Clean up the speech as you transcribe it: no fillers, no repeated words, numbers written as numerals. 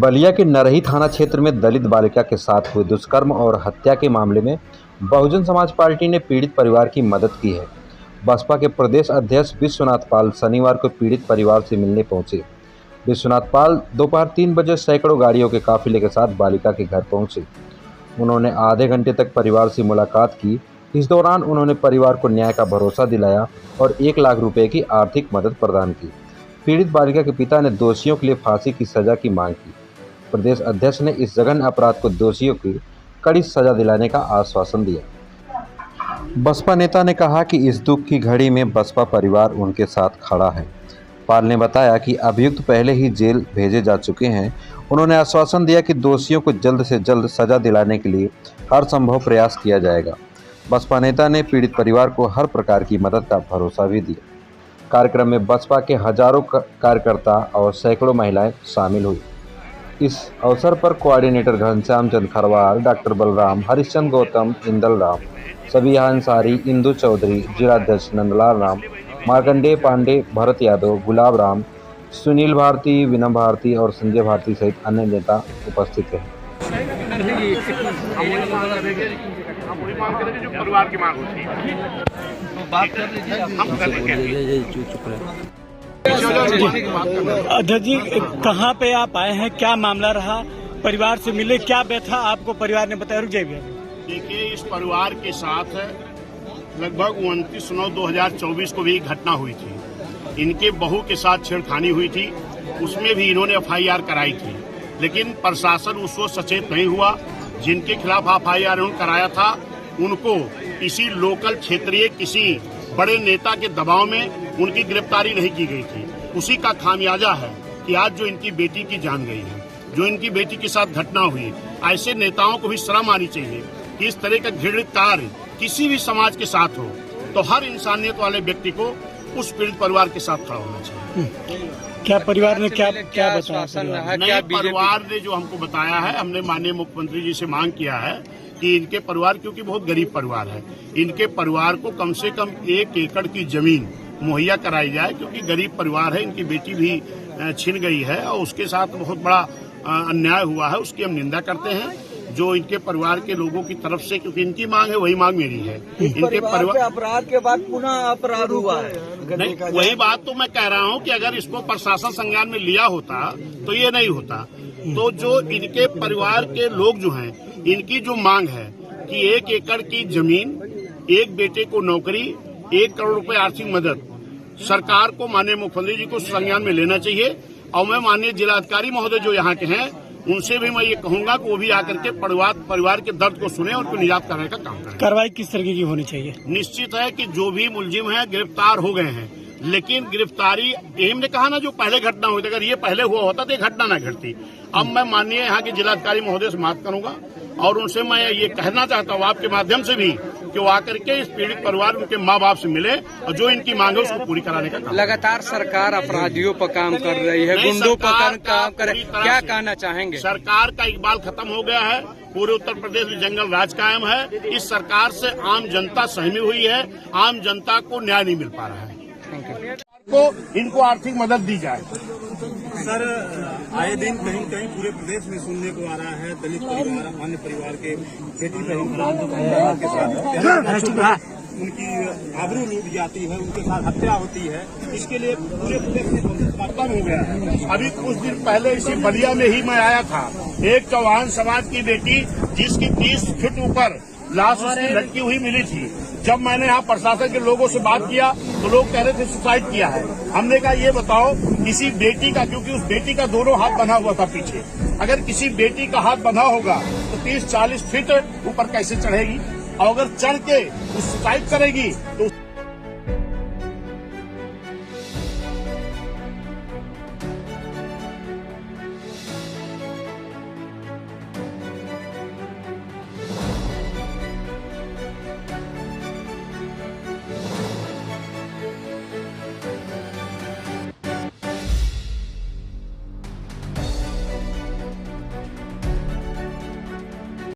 बलिया के नरही थाना क्षेत्र में दलित बालिका के साथ हुए दुष्कर्म और हत्या के मामले में बहुजन समाज पार्टी ने पीड़ित परिवार की मदद की है। बसपा के प्रदेश अध्यक्ष विश्वनाथ पाल शनिवार को पीड़ित परिवार से मिलने पहुंचे। विश्वनाथ पाल दोपहर 3 बजे सैकड़ों गाड़ियों के काफिले के साथ बालिका के घर पहुंचे। उन्होंने आधे घंटे तक परिवार से मुलाकात की। इस दौरान उन्होंने परिवार को न्याय का भरोसा दिलाया और 1 लाख रुपए की आर्थिक मदद प्रदान की। पीड़ित बालिका के पिता ने दोषियों के लिए फांसी की सजा की मांग की। प्रदेश अध्यक्ष ने इस जघन्य अपराध को दोषियों की कड़ी सजा दिलाने का आश्वासन दिया। बसपा नेता ने कहा कि इस दुख की घड़ी में बसपा परिवार उनके साथ खड़ा है। पाल ने बताया कि अभियुक्त पहले ही जेल भेजे जा चुके हैं। उन्होंने आश्वासन दिया कि दोषियों को जल्द से जल्द सजा दिलाने के लिए हर संभव प्रयास किया जाएगा। बसपा नेता ने पीड़ित परिवार को हर प्रकार की मदद का भरोसा भी दिया। कार्यक्रम में बसपा के हजारों कार्यकर्ता और सैकड़ों महिलाएं शामिल हुई। इस अवसर पर कोऑर्डिनेटर घनश्याम चंद खरवार, डॉक्टर बलराम, हरिश्चंद्र गौतम, इंदल राम, सबिया अंसारी, इंदु चौधरी, जिलाध्यक्ष नंदलाल राम, मार्कंडेय पांडे, भरत यादव, गुलाब राम, सुनील भारती, विनम भारती और संजय भारती सहित अन्य नेता उपस्थित रहे। अध्यक्ष जी, कहाँ पे आप आए हैं, क्या मामला रहा, परिवार से मिले, क्या व्यथा आपको परिवार ने बताया? रुक जाइए। देखिए, इस परिवार के साथ लगभग 29/9/2024 को भी घटना हुई थी। इनके बहू के साथ छेड़खानी हुई थी, उसमें भी इन्होंने FIR कराई थी, लेकिन प्रशासन उस वक्त सचेत नहीं हुआ। जिनके खिलाफ FIR उन्होंने कराया था, उनको किसी लोकल क्षेत्रीय किसी बड़े नेता के दबाव में उनकी गिरफ्तारी नहीं की गई थी। उसी का खामियाजा है कि आज जो इनकी बेटी की जान गई है, जो इनकी बेटी के साथ घटना हुई। ऐसे नेताओं को भी शर्म आनी चाहिए कि इस तरह का घृणित कार्य किसी भी समाज के साथ हो तो हर इंसानियत वाले व्यक्ति को उस पीड़ित परिवार के साथ खड़ा होना चाहिए। क्या परिवार ने क्या बताया? नहीं, परिवार ने जो हमको बताया है, हमने माननीय मुख्यमंत्री जी से मांग किया है कि इनके परिवार, क्योंकि बहुत गरीब परिवार है, इनके परिवार को कम से कम 1 एकड़ की जमीन मुहैया कराई जाए, क्योंकि गरीब परिवार है। इनकी बेटी भी छिन गई है और उसके साथ बहुत बड़ा अन्याय हुआ है, उसकी हम निंदा करते हैं। जो इनके परिवार के लोगों की तरफ से, क्योंकि इनकी मांग है वही मांग मेरी है। इनके परिवार अपराध के बाद पुनः अपराध हुआ है। नहीं, वही बात तो मैं कह रहा हूँ कि अगर इसको प्रशासन संज्ञान में लिया होता तो ये नहीं होता। तो जो इनके परिवार के लोग जो हैं, इनकी जो मांग है कि 1 एकड़ की जमीन, 1 बेटे को नौकरी, 1 करोड़ रुपए आर्थिक मदद, सरकार को माननीय मुख्यमंत्री जी को संज्ञान में लेना चाहिए। और मैं माननीय जिलाधिकारी महोदय जो यहाँ के हैं, उनसे भी मैं ये कहूंगा कि वो भी आकर के परिवार के दर्द को सुने और उनको निजात कराने का काम करें। कार्रवाई किस तरह की होनी चाहिए? निश्चित है कि जो भी मुलजिम है गिरफ्तार हो गए हैं, लेकिन गिरफ्तारी, यही हमने कहा ना, जो पहले घटना हुई थी, अगर ये पहले हुआ होता तो ये घटना न घटती। अब मैं माननीय यहाँ के जिलाधिकारी महोदय से बात करूंगा और उनसे मैं ये कहना चाहता हूँ आपके माध्यम से भी कि वो आकर के इस पीड़ित परिवार, उनके माँ बाप से मिले और जो इनकी मांग है उसको पूरी कराने का काम। लगातार सरकार अपराधियों पर काम कर रही है, गुंडों पर काम कर रही है, क्या कहना चाहेंगे? सरकार का इकबाल खत्म हो गया है, पूरे उत्तर प्रदेश में जंगल राज कायम है। इस सरकार से आम जनता सहमी हुई है, आम जनता को न्याय नहीं मिल पा रहा है। को इनको आर्थिक मदद दी जाए। सर, आए दिन कहीं कहीं पूरे प्रदेश में सुनने को आ रहा है दलित परिवार, अन्य परिवार के बेटी बहन के साथ उनकी आबरू लूट जाती है, उनके साथ हत्या होती है। इसके लिए पूरे प्रदेश में खत्म हो गया है। अभी कुछ दिन पहले इसी बलिया में ही मैं आया था, एक चौहान समाज की बेटी जिसकी 30 फीट ऊपर लाश उसकी लटकी हुई मिली थी। जब मैंने यहाँ प्रशासन के लोगों से बात किया तो लोग कह रहे थे सुसाइड किया है। हमने कहा ये बताओ, किसी बेटी का, क्योंकि उस बेटी का दोनों हाथ बंधा हुआ था पीछे, अगर किसी बेटी का हाथ बंधा होगा तो 30-40 फीट ऊपर कैसे चढ़ेगी? और अगर चढ़ के सुसाइड करेगी तो